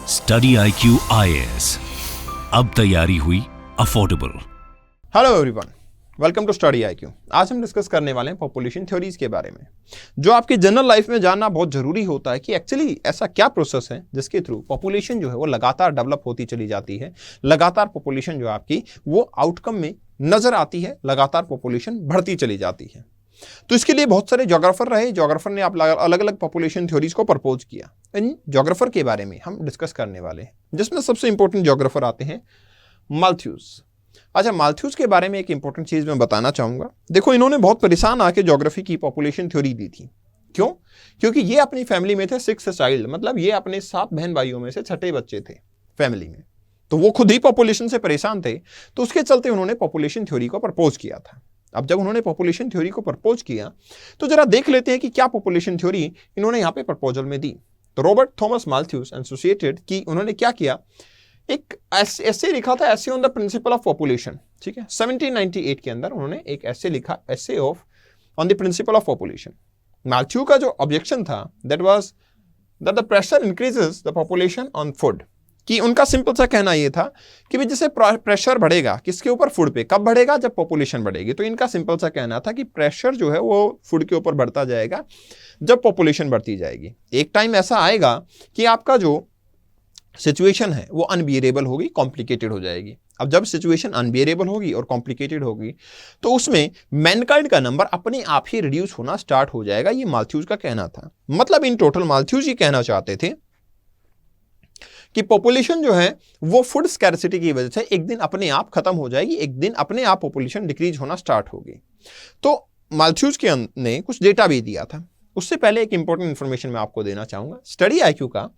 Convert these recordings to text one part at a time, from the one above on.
Study IQ IAS, अब तैयारी हुई affordable. Hello everyone, welcome to study IQ। आज हम डिस्कस करने वाले हैं पॉपुलेशन थ्योरीज के बारे में, जो आपकी जनरल लाइफ में जानना बहुत जरूरी होता है कि एक्चुअली ऐसा क्या प्रोसेस है जिसके थ्रू पॉपुलेशन जो है वो लगातार डेवलप होती चली जाती है, लगातार पॉपुलेशन जो आपकी वो आउटकम में नजर आती है, लगातार पॉपुलेशन बढ़ती चली जाती है। तो इसके लिए बहुत सारे ज्योग्राफर रहे, ज्योग्राफर ने अलग अलग पॉपुलेशन थ्योरीज को प्रपोज किया। इन ज्योग्राफर के बारे में हम डिस्कस करने वाले हैं, जिसमें सबसे इंपॉर्टेंट ज्योग्राफर आते हैं माल्थ्यूस। अच्छा, माल्थ्यूस के बारे में एक इंपॉर्टेंट चीज मैं बताना चाहूंगा। देखो, इन्होंने बहुत परेशान आके ज्योग्राफी की पॉपुलेशन थ्योरी दी थी। क्यों? क्योंकि ये अपनी फैमिली में थे 6 चाइल्ड, मतलब ये अपने 7 बहन भाइयों में से छठे बच्चे थे फैमिली में। तो वो खुद ही पॉपुलेशन से परेशान थे, तो उसके चलते उन्होंने पॉपुलेशन थ्योरी को प्रपोज किया था। अब जब उन्होंने पॉपुलेशन थ्योरी को प्रपोज किया तो जरा देख लेते हैं कि क्या पॉपुलेशन थ्योरी इन्होंने यहां पे प्रपोजल में दी। तो रॉबर्ट थॉमस माल्थ्यूस एसोसिएटेड की उन्होंने क्या किया, एक ऐसे लिखा था, ऐसे on the principle of population. ठीक है, 1798 के अंदर उन्होंने एक ऐसे लिखा, essay of on the principle of population. Malthus का जो ऑब्जेक्शन था that was that the pressure increases the population on food. कि उनका सिंपल सा कहना यह था कि भाई जैसे प्रेशर बढ़ेगा किसके ऊपर, फूड पे। कब बढ़ेगा? जब पॉपुलेशन बढ़ेगी। तो इनका सिंपल सा कहना था कि प्रेशर जो है वो फूड के ऊपर बढ़ता जाएगा जब पॉपुलेशन बढ़ती जाएगी। एक टाइम ऐसा आएगा कि आपका जो सिचुएशन है वो अनबियरेबल होगी, कॉम्प्लिकेटेड हो जाएगी। अब जब सिचुएशन अनबियरेबल होगी और कॉम्प्लिकेटेड होगी तो उसमें मैनकाइंड का नंबर अपने आप ही रिड्यूस होना स्टार्ट हो जाएगा। ये माल्थ्यूस का कहना था। मतलब इन टोटल माल्थ्यूस ये कहना चाहते थे कि पॉपुलेशन जो है वो फूड स्कैर्सिटी की वजह से एक दिन अपने आप खत्म हो जाएगी, एक दिन अपने आप पॉपुलेशन डिक्रीज होना स्टार्ट होगी। तो माल्थ्यूस ने कुछ डेटा भी दिया था। उससे पहले एक इंपॉर्टेंट इंफॉर्मेशन मैं आपको देना चाहूंगा। स्टडी IQ का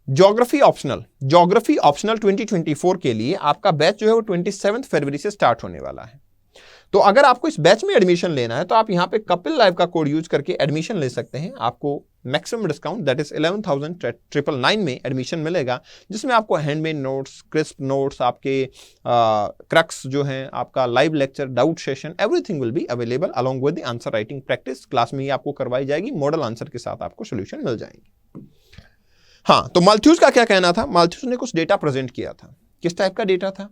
ज्योग्राफी ऑप्शनल 2024 के लिए आपका बैच जो है वो 27 फरवरी से स्टार्ट होने वाला है। तो अगर आपको इस बैच में एडमिशन लेना है तो आप यहां पे कपिल लाइव का कोड यूज करके एडमिशन ले सकते हैं। आपको मैक्सिमम डिस्काउंट दैट इज 11,999 में एडमिशन मिलेगा, जिसमें आपको हैंडमेड नोट्स, क्रिस्प नोट्स, आपके क्रक्स जो हैं, आपका live lecture, doubt session, everything will be available along with the answer writing practice. Class में ही आपको करवाई जाएगी, मॉडल आंसर के साथ आपको सोल्यूशन मिल जाएंगे। हाँ, तो माल्थ्यूस का क्या कहना था? माल्थ्यूस ने कुछ डेटा प्रेजेंट किया था। किस टाइप का डेटा था?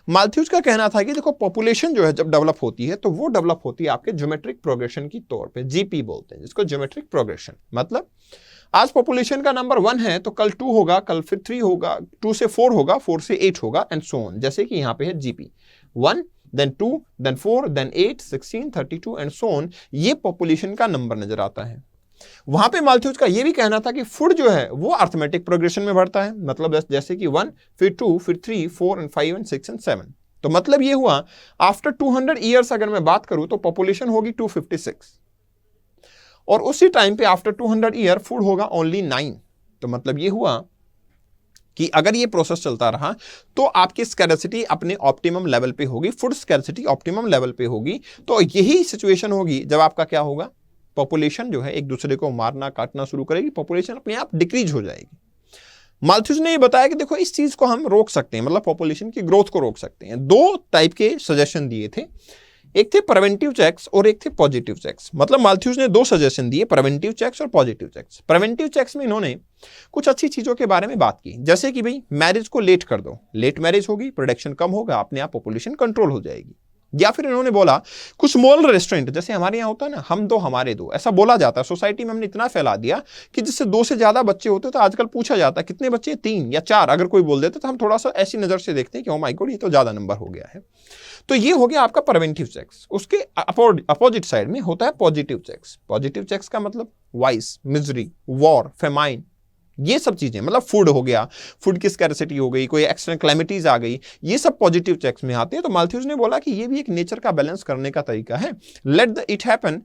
माल्थ्यूस का कहना था कि देखो, पॉपुलेशन जो है जब डेवलप होती है तो वो डेवलप होती है आपके ज्योमेट्रिक प्रोग्रेशन की तौर पे, जीपी बोलते हैं जिसको, ज्योमेट्रिक प्रोग्रेशन। मतलब आज पॉपुलेशन का नंबर 1 है तो कल 2 होगा, कल फिर 3 होगा, 2 से 4 होगा, 4 से 8 होगा एंड सो ऑन। जैसे कि यहां पे है GP 1, then 2, then 4, then 8, 16, 32 and so on. ये पॉपुलेशन का नंबर नजर आता है। वहां पे माल्थ्यूस का यह भी कहना था कि फूड जो है वो अर्थमेटिक प्रोग्रेशन में बढ़ता है। मतलब जैसे कि 1, फिर 2, फिर 3, 4 एंड 5 एंड 6 एंड 7। तो मतलब ये हुआ आफ्टर 200 ईयर्स अगर मैं बात करूं तो पॉपुलेशन होगी 256, और उसी टाइम पे आफ्टर 200 ईयर फूड होगा ओनली 9। तो मतलब ये हुआ कि अगर ये प्रोसेस चलता रहा तो आपकी स्कैर्सिटी अपने ऑप्टिमम लेवल पे होगी, फूड स्कैर्सिटी ऑप्टिमम लेवल पे होगी। तो यही सिचुएशन होगी जब आपका क्या होगा, पॉपुलेशन जो है एक दूसरे को मारना काटना शुरू करेगी, पॉपुलेशन अपने आप डिक्रीज हो जाएगी। माल्थ्यूस ने ये बताया कि देखो, इस चीज को हम रोक सकते हैं, मतलब पॉपुलेशन की ग्रोथ को रोक सकते हैं। 2 टाइप के सजेशन दिए थे, एक थे प्रिवेंटिव चेक्स और एक थे पॉजिटिव चेक्स। मतलब माल्थ्यूस ने 2 सजेशन दिए, प्रिवेंटिव चेक्स और पॉजिटिव चेक्स। प्रिवेंटिव चेक्स में इन्होंने कुछ अच्छी चीजों के बारे में बात की, जैसे कि भाई मैरिज को लेट कर दो, लेट मैरिज होगी, प्रोडक्शन कम होगा, अपने आप पॉपुलेशन कंट्रोल हो जाएगी। या फिर इन्होंने बोला कुछ स्मॉल रेस्टोरेंट, जैसे हमारे यहाँ होता है ना, हम 2 हमारे 2, ऐसा बोला जाता है सोसाइटी में। हमने इतना फैला दिया कि जिससे 2 से ज्यादा बच्चे होते तो आजकल पूछा जाता है कितने बच्चे, 3 या 4। अगर कोई बोल देता तो हम थोड़ा सा ऐसी नजर से देखते हैं कि ओ माय गॉड, ये तो ज्यादा नंबर हो गया है। तो ये हो गया आपका प्रिवेंटिव चेक्स। उसके अपोजिट साइड में होता है पॉजिटिव चेक्स। पॉजिटिव चेक्स का मतलब वाइस, मिजरी, वॉर, फेमाइन, ये सब चीजें, मतलब फूड हो गया, फूड की स्कैर्सिटी हो गई, कोई एक्सटर्नल क्लैमिटीज आ गई, ये सब पॉजिटिव चेक्स में आते हैं। तो माल्थ्यूस ने बोला कि ये भी एक नेचर का बैलेंस करने का तरीका है। Let it happen,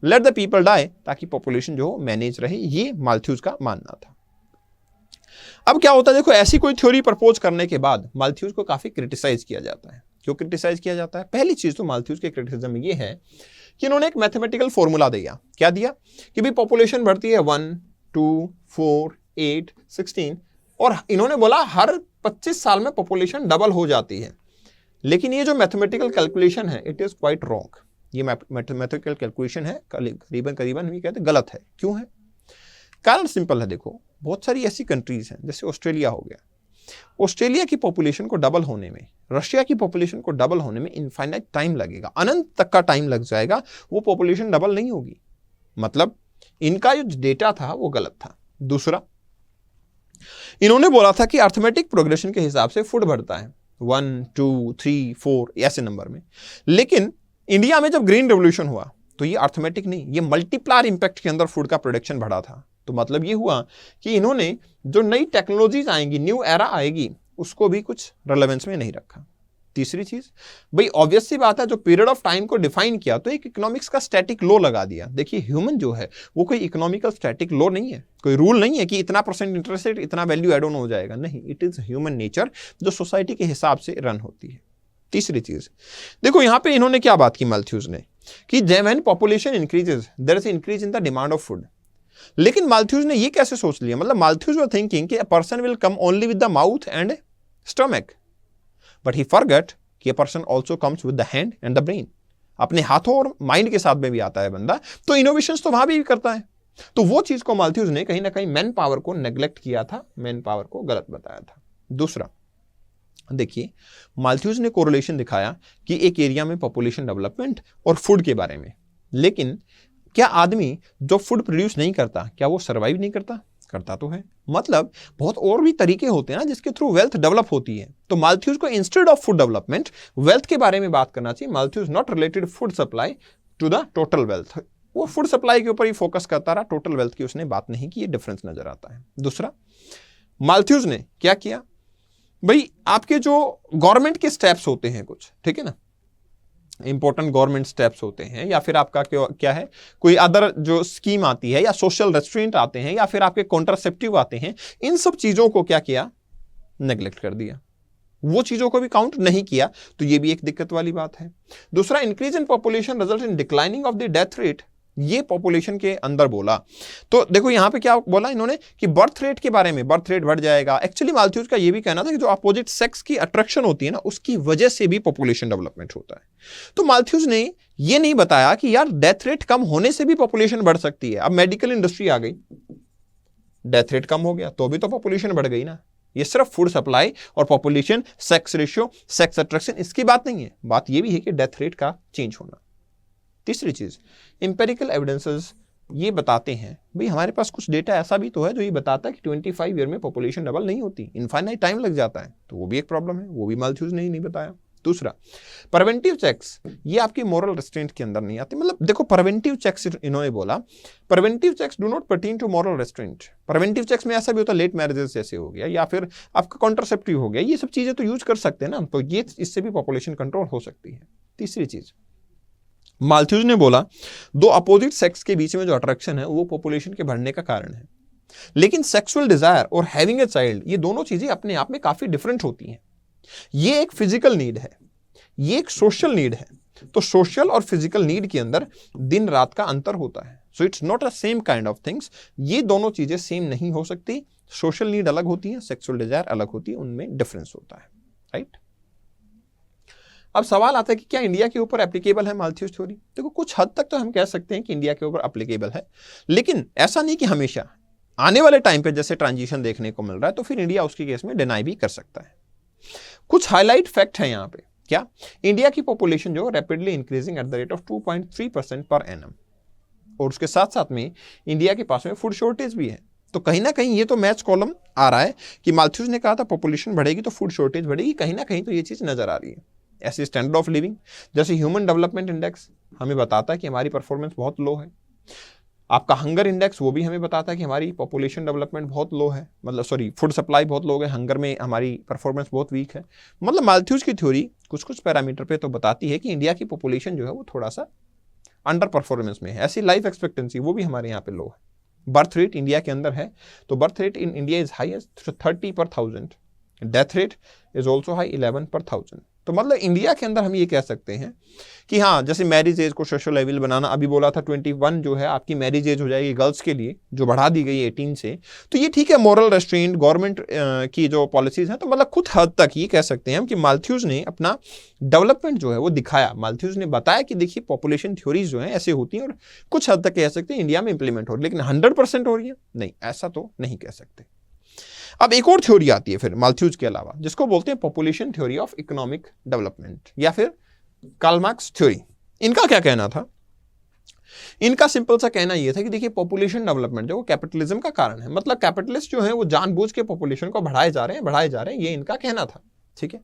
let the people die, ताकि पॉपुलेशन जो मैनेज रहे। ये माल्थ्यूस का मानना था। अब क्या होता है, देखो, ऐसी कोई थ्योरी प्रपोज करने के बाद माल्थ्यूस को काफी क्रिटिसाइज किया जाता है। क्यों क्रिटिसाइज किया जाता है? पहली चीज तो माल्थ्यूस के क्रिटिसिज्म में ये है कि इन्होंने एक मैथमेटिकल फॉर्मूला दिया। क्या दिया? कि भाई पॉपुलेशन बढ़ती है 1, 2, 4, 8, 16, और इन्होंने बोला हर 25 साल में पॉपुलेशन डबल हो जाती है। लेकिन ये जो मैथमेटिकल कैलकुलेशन है, इट इज क्वाइट रॉन्ग। ये मैथमेटिकल कैलकुलेशन है करीबन हम ये कहते हैं गलत है। क्यों है? कारण सिंपल है, देखो बहुत सारी ऐसी कंट्रीज हैं, जैसे ऑस्ट्रेलिया हो गया, ऑस्ट्रेलिया की पॉपुलेशन को डबल होने में, रशिया की पॉपुलेशन को डबल होने में इनफाइनाइट टाइम लगेगा, अनंत तक का टाइम लग जाएगा, वो पॉपुलेशन डबल नहीं होगी। मतलब इनका जो डेटा था वो गलत था। दूसरा, इन्होंने बोला था कि अर्थमेटिक प्रोग्रेशन के हिसाब से फूड बढ़ता है 1 2 3 4 ऐसे नंबर में, लेकिन इंडिया में जब ग्रीन रेवोल्यूशन हुआ तो ये अर्थमेटिक नहीं, ये मल्टीप्लायर इंपैक्ट के अंदर फूड का प्रोडक्शन बढ़ा था। तो मतलब ये हुआ कि इन्होंने जो नई टेक्नोलॉजीज आएंगी, न्यू एरा आएगी, उसको भी कुछ रेलेवेंस में नहीं रखा। तीसरी चीज, भाई ऑब्वियस सी बात है, जो पीरियड ऑफ टाइम को डिफाइन किया तो एक इकोनॉमिक्स का स्टैटिक लॉ लगा दिया। देखिए ह्यूमन जो है वो कोई इकोनॉमिकल स्टैटिक लॉ नहीं है, कोई रूल नहीं है कि इतना परसेंट इंटरेस्ट रेट इतना वैल्यू एड ऑन हो जाएगा, नहीं, इट इज ह्यूमन नेचर जो सोसाइटी के हिसाब से रन होती है। तीसरी चीज देखो, यहां पे इन्होंने क्या बात की माल्थ्यूज ने, कि when population increases there is increase in the demand of food. लेकिन माल्थ्यूज ने ये कैसे सोच लिया, मतलब माल्थ्यूज वर थिंकिंग कि a person will come only with the mouth and stomach, but he forgot कि a person also comes with the hand and the brain. अपने हाथों और माइंड के साथ में भी आता है बंदा, तो इनोवेशंस तो वहां भी करता है। तो वो चीज को माल्थ्यूज ने कहीं ना कहीं मैन पावर को नेग्लेक्ट किया था, मैन पावर को गलत बताया था। दूसरा, देखिए माल्थ्यूज ने कोरिलेशन दिखाया कि एक एरिया में पॉपुलेशन डेवलपमेंट और फूड के बारे में, लेकिन क्या आदमी जो फूड प्रोड्यूस नहीं करता, क्या वो सर्वाइव नहीं करता? करता तो है। मतलब बहुत और भी तरीके होते हैं ना जिसके थ्रू वेल्थ डेवलप होती है। तो माल्थ्यूज को instead of food development wealth के बारे में बात करना चाहिए। Malthus not related food supply to the total wealth, वो फूड सप्लाई के ऊपर ही फोकस करता रहा, टोटल वेल्थ की उसने बात नहीं की, ये डिफरेंस नजर आता है। दूसरा, माल्थ्यूज ने क्या किया, भाई आपके जो गवर्नमेंट के स्टेप्स होते हैं कुछ, ठीक है ना, इंपॉर्टेंट गवर्नमेंट स्टेप्स होते हैं, या फिर आपका क्या है, कोई अदर जो स्कीम आती है, या सोशल रेस्ट्रेंट आते हैं, या फिर आपके कॉन्ट्रासेप्टिव आते हैं, इन सब चीजों को क्या किया, नेग्लेक्ट कर दिया, वो चीजों को भी काउंट नहीं किया। तो ये भी एक दिक्कत वाली बात है। दूसरा, increase in population result in declining of the death rate, ये पॉपुलेशन के अंदर बोला। तो देखो यहां पे क्या बोला इन्होंने कि बर्थ रेट के बारे में, बर्थ रेट बढ़ जाएगा। एक्चुअली माल्थ्यूज का ये भी कहना था कि जो अपोजिट सेक्स की अट्रैक्शन होती है ना, उसकी वजह से भी पॉपुलेशन डेवलपमेंट होता है। तो माल्थ्यूज ने ये नहीं बताया कि यार डेथ रेट कम होने से भी पॉपुलेशन बढ़ सकती है। अब मेडिकल इंडस्ट्री आ गई, डेथ रेट कम हो गया तो भी तो पॉपुलेशन बढ़ गई ना। ये सिर्फ फूड सप्लाई और population, sex ratio, sex attraction, इसकी बात नहीं है। बात ये भी है कि डेथ रेट का चेंज होना। तीसरी चीज, इंपेरिकल एविडेंसेस ये बताते हैं, भाई हमारे पास कुछ डेटा ऐसा भी तो है जो ये बताता है कि 25 ईयर में पॉपुलेशन डबल नहीं होती, इनफाइनाइट टाइम लग जाता है। तो वो भी एक प्रॉब्लम है, वो भी माल्थ्यूज ने नहीं बताया। दूसरा, प्रिवेंटिव चेक्स, ये आपकी मोरल रेस्ट्रेंट के अंदर नहीं आते। मतलब देखो प्रिवेंटिव चेक्स इन्होंने बोला, preventive checks do not pertain to moral restraint. Preventive checks में ऐसा भी होता है, लेट मैरिजेस जैसे हो गया, या फिर आपका कॉन्ट्रासेप्टिव हो गया, ये सब चीजें तो यूज कर सकते हैं ना, तो ये इससे भी पॉपुलेशन कंट्रोल हो सकती है। तीसरी चीज, माल्थ्यूज ने बोला दो अपोजिट सेक्स के बीच में जो अट्रैक्शन है वो पॉपुलेशन के बढ़ने का कारण है, लेकिन सेक्सुअल डिजायर और हैविंग ए चाइल्ड, ये दोनों चीजें अपने आप में काफी डिफरेंट होती हैं। ये एक फिजिकल नीड है, ये एक सोशल नीड है। तो सोशल और फिजिकल नीड के अंदर दिन रात का अंतर होता है। So it's not a same kind of things, ये दोनों चीजें सेम नहीं हो सकती। सोशल नीड अलग होती है, सेक्सुअल डिजायर अलग होती है, उनमें डिफरेंस होता है, राइट। अब सवाल आता है कि क्या इंडिया के ऊपर एप्लीकेबल है माल्थ्यूज थ्योरी? देखो कुछ हद तक तो हम कह सकते हैं कि इंडिया के ऊपर एप्लीकेबल है, लेकिन ऐसा नहीं कि हमेशा। आने वाले टाइम पे जैसे ट्रांजिशन देखने को मिल रहा है तो फिर इंडिया उसके केस में डिनाई भी कर सकता है। कुछ हाईलाइट फैक्ट है यहाँ पे, क्या इंडिया की पॉपुलेशन जो rapidly increasing at the rate of 2.3% per annum, और उसके साथ साथ में इंडिया के पास में फूड शॉर्टेज भी है। तो कहीं ना कहीं ये तो मैच कॉलम आ रहा है कि माल्थ्यूज ने कहा था पॉपुलेशन बढ़ेगी तो फूड शॉर्टेज बढ़ेगी, कहीं ना कहीं तो ये चीज नजर आ रही है। ऐसे स्टैंडर्ड ऑफ लिविंग, जैसे ह्यूमन डेवलपमेंट इंडेक्स हमें बताता है कि हमारी परफॉर्मेंस बहुत लो है। आपका हंगर इंडेक्स वो भी हमें बताता है कि हमारी पॉपुलेशन डेवलपमेंट बहुत लो है, मतलब सॉरी फूड सप्लाई बहुत लो है, हंगर में हमारी परफॉर्मेंस बहुत वीक है। मतलब माल्थ्यूज की थ्योरी कुछ कुछ पैरामीटर पे तो बताती है कि इंडिया की पॉपुलेशन जो है वो थोड़ा सा अंडर परफॉर्मेंस में है। ऐसी लाइफ एक्सपेक्टेंसी वो भी हमारे यहाँ पे लो है। बर्थ रेट इंडिया के अंदर है तो birth rate in India is high 30 पर 1000, death rate is also high 11 पर 1000। तो मतलब इंडिया के अंदर हम ये कह सकते हैं कि हाँ, जैसे मैरिज एज को सोशल बनाना, अभी बोला था 21 जो है आपकी मैरिज एज हो जाएगी गर्ल्स के लिए, जो बढ़ा दी गई 18 से, तो ये ठीक है, मॉरल रेस्ट्रेंट गवर्नमेंट की जो पॉलिसीज हैं, तो मतलब कुछ हद तक ये कह सकते हैं हम कि माल्थ्यूज ने अपना डेवलपमेंट जो है वो दिखाया। माल्थ्यूज ने बताया कि देखिए पॉपुलेशन थ्योरीज जो है ऐसे होती हैं और कुछ हद तक कह सकते हैं इंडिया में इंप्लीमेंट हो रही है, लेकिन 100% हो रही है नहीं, ऐसा तो नहीं कह सकते। अब एक और थ्योरी आती है फिर माल्थ्यूज के अलावा, जिसको बोलते हैं population theory of economic development या फिर कार्ल मार्क्स थ्योरी। इनका क्या कहना था? इनका सिंपल सा कहना यह था कि देखिए पॉपुलेशन डेवलपमेंट जो कैपिटलिज्म का कारण है, मतलब कैपिटलिस्ट जो है वो जानबूझ के पॉपुलेशन को बढ़ाए जा रहे हैं, ये इनका कहना था। ठीक है,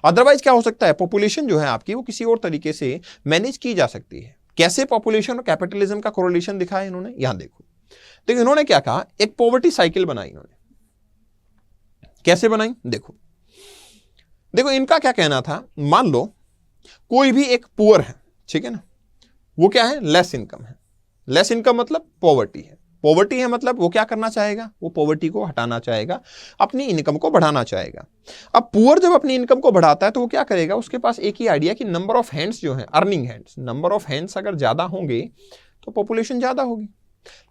अदरवाइज क्या हो सकता है, पॉपुलेशन जो है आपकी वो किसी और तरीके से मैनेज की जा सकती है। कैसे पॉपुलेशन और कैपिटलिज्म का कोरिलेशन दिखाया इन्होंने, यहां देखो। देखो इन्होंने क्या कहा, एक पॉवर्टी साइकिल बनाई इन्होंने। कैसे बनाई? देखो इनका क्या कहना था, मान लो कोई भी एक पुअर है, ठीक है ना, वो क्या है, लेस इनकम है। लेस इनकम मतलब पॉवर्टी है। पॉवर्टी है मतलब वो क्या करना चाहेगा, वो पॉवर्टी को हटाना चाहेगा, अपनी इनकम को बढ़ाना चाहेगा। अब पुअर जब अपनी इनकम को बढ़ाता है तो वो क्या करेगा, उसके पास एक ही आइडिया कि नंबर ऑफ हैंड्स जो है, earning hands, number of hands अगर ज्यादा होंगे तो पॉपुलेशन ज्यादा होगी,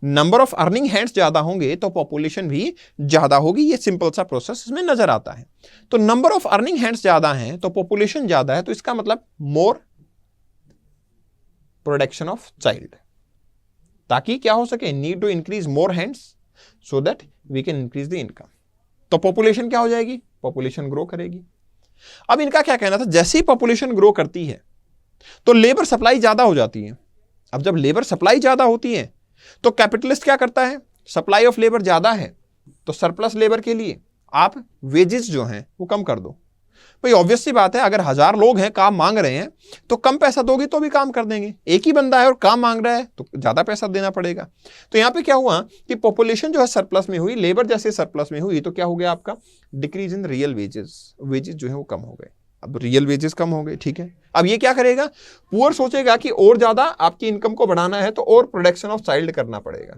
नंबर ऑफ अर्निंग हैंड्स ज्यादा होंगे तो पॉपुलेशन भी ज्यादा होगी। ये सिंपल सा प्रोसेस इसमें नजर आता है। तो नंबर ऑफ अर्निंग हैंड्स ज्यादा हैं तो पॉपुलेशन ज्यादा है, तो इसका मतलब मोर प्रोडक्शन ऑफ चाइल्ड, ताकि क्या हो सके, need to increase more hands so that we can increase the income. तो पॉपुलेशन क्या हो जाएगी, पॉपुलेशन ग्रो करेगी। अब इनका क्या कहना था, जैसे ही पॉपुलेशन ग्रो करती है तो लेबर सप्लाई ज्यादा हो जाती है। अब जब लेबर सप्लाई ज्यादा होती है तो कैपिटलिस्ट क्या करता है, सप्लाई ऑफ लेबर ज्यादा है तो सरप्लस लेबर के लिए आप वेजेस जो हैं वो कम कर दो। भाई ऑब्वियस सी बात है, अगर 1000 लोग हैं काम मांग रहे हैं तो कम पैसा दोगे तो भी काम कर देंगे। एक ही बंदा है और काम मांग रहा है तो ज्यादा पैसा देना पड़ेगा। तो यहां पे क्या हुआ कि पॉपुलेशन जो है सरप्लस में हुई, लेबर जैसे सरप्लस में हुई तो क्या हो गया आपका, decrease in real wages, wages जो है वो कम हो गए। अब रियल वेजेस कम हो गए, ठीक है। अब ये क्या करेगा, पुअर सोचेगा कि और ज्यादा आपकी इनकम को बढ़ाना है तो और प्रोडक्शन ऑफ चाइल्ड करना पड़ेगा।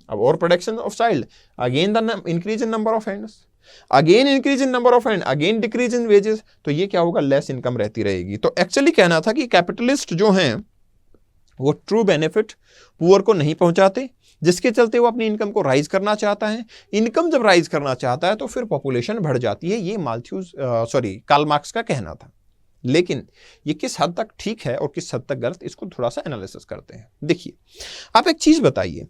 अब और production of child, again the increase in number of hands, again increase in number of hand, again decrease in wages, तो ये क्या होगा, लेस इनकम रहती रहेगी। तो एक्चुअली कहना था कि कैपिटलिस्ट जो हैं वो ट्रू बेनिफिट पुअर को नहीं पहुंचाते, जिसके चलते वो अपनी इनकम को राइज करना चाहता है। इनकम जब राइज करना चाहता है तो फिर पॉपुलेशन बढ़ जाती है। ये कार्ल मार्क्स का कहना था। लेकिन ये किस हद तक ठीक है और किस हद तक गलत, इसको थोड़ा सा एनालिसिस करते हैं। देखिए, आप एक चीज बताइए,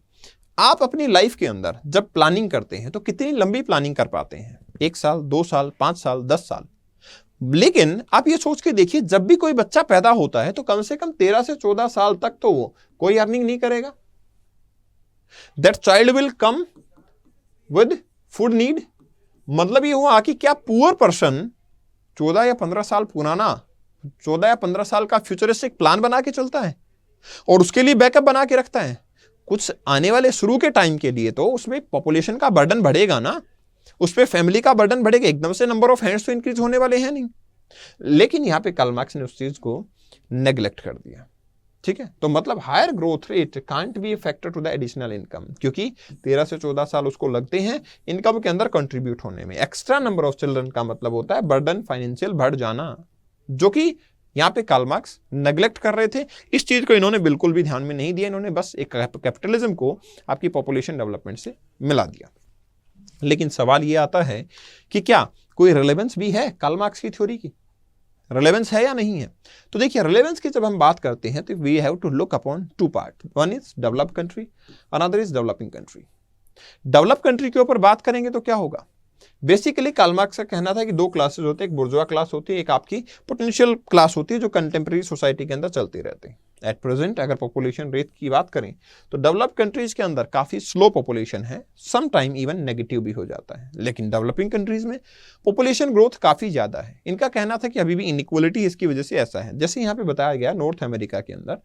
आप अपनी लाइफ के अंदर जब प्लानिंग करते हैं तो कितनी लंबी प्लानिंग कर पाते हैं, 1 साल, 2 साल, 5 साल, 10 साल। लेकिन आप ये सोच के देखिए, जब भी कोई बच्चा पैदा होता है तो कम से कम 13 से 14 साल तक तो वो कोई अर्निंग नहीं करेगा। That child will come with food need. मतलब ये हुआ कि क्या पुअर पर्सन 14 या 15 साल पुराना, 14 या 15 साल का फ्यूचरिस्टिक प्लान बना के चलता है और उसके लिए बैकअप बना के रखता है। कुछ आने वाले शुरू के टाइम के लिए तो उसमें पॉपुलेशन का बर्डन बढ़ेगा ना, उस पर फैमिली का बर्डन बढ़ेगा, एकदम से नंबर ऑफ हैंड्स तो इंक्रीज होने वाले हैं नहीं। लेकिन यहां पे कार्ल मार्क्स ने उस चीज को नेग्लेक्ट कर दिया। ठीक है, तो मतलब higher growth rate can't be a factor to the additional income, क्योंकि 13 से 14 साल उसको लगते हैं इनकम के अंदर कंट्रीब्यूट होने में। एक्स्ट्रा नंबर ऑफ चिल्ड्रन का मतलब होता है बर्डन फाइनेंशियल बढ़ जाना, जो कि यहां पे कार्ल मार्क्स नेग्लेक्ट कर रहे थे। इस चीज को इन्होंने बिल्कुल भी ध्यान में नहीं दिया, इन्होंने बस एक कैपिटलिज्म को आपकी पॉपुलेशन डेवलपमेंट से मिला दिया। लेकिन सवाल ये आता है कि क्या कोई रिलेवेंस भी है कार्ल मार्क्स की थ्योरी की, रिलेवेंस है या नहीं है? तो देखिए, रिलेवेंस की जब हम बात करते हैं तो we have to look upon 2 part, one is developed country, another is developing country. Develop country के ऊपर बात करेंगे तो क्या होगा, बेसिकली कार्ल मार्क्स का कहना था कि 2 क्लासेस होते हैं, एक बुर्जुआ क्लास होती है, एक आपकी पोटेंशियल क्लास होती है, जो कंटेम्प्रेरी सोसाइटी के अंदर चलते रहते हैं। एट प्रेजेंट अगर पॉपुलेशन रेट की बात करें तो डेवलप्ड कंट्रीज के अंदर काफी स्लो पॉपुलेशन है, सम टाइम इवन नेगेटिव भी हो जाता है। लेकिन डेवलपिंग कंट्रीज में पॉपुलेशन ग्रोथ काफी ज्यादा है। इनका कहना था कि अभी भी इनइक्वालिटी इसकी वजह से ऐसा है। जैसे यहाँ पे बताया गया, नॉर्थ अमेरिका के अंदर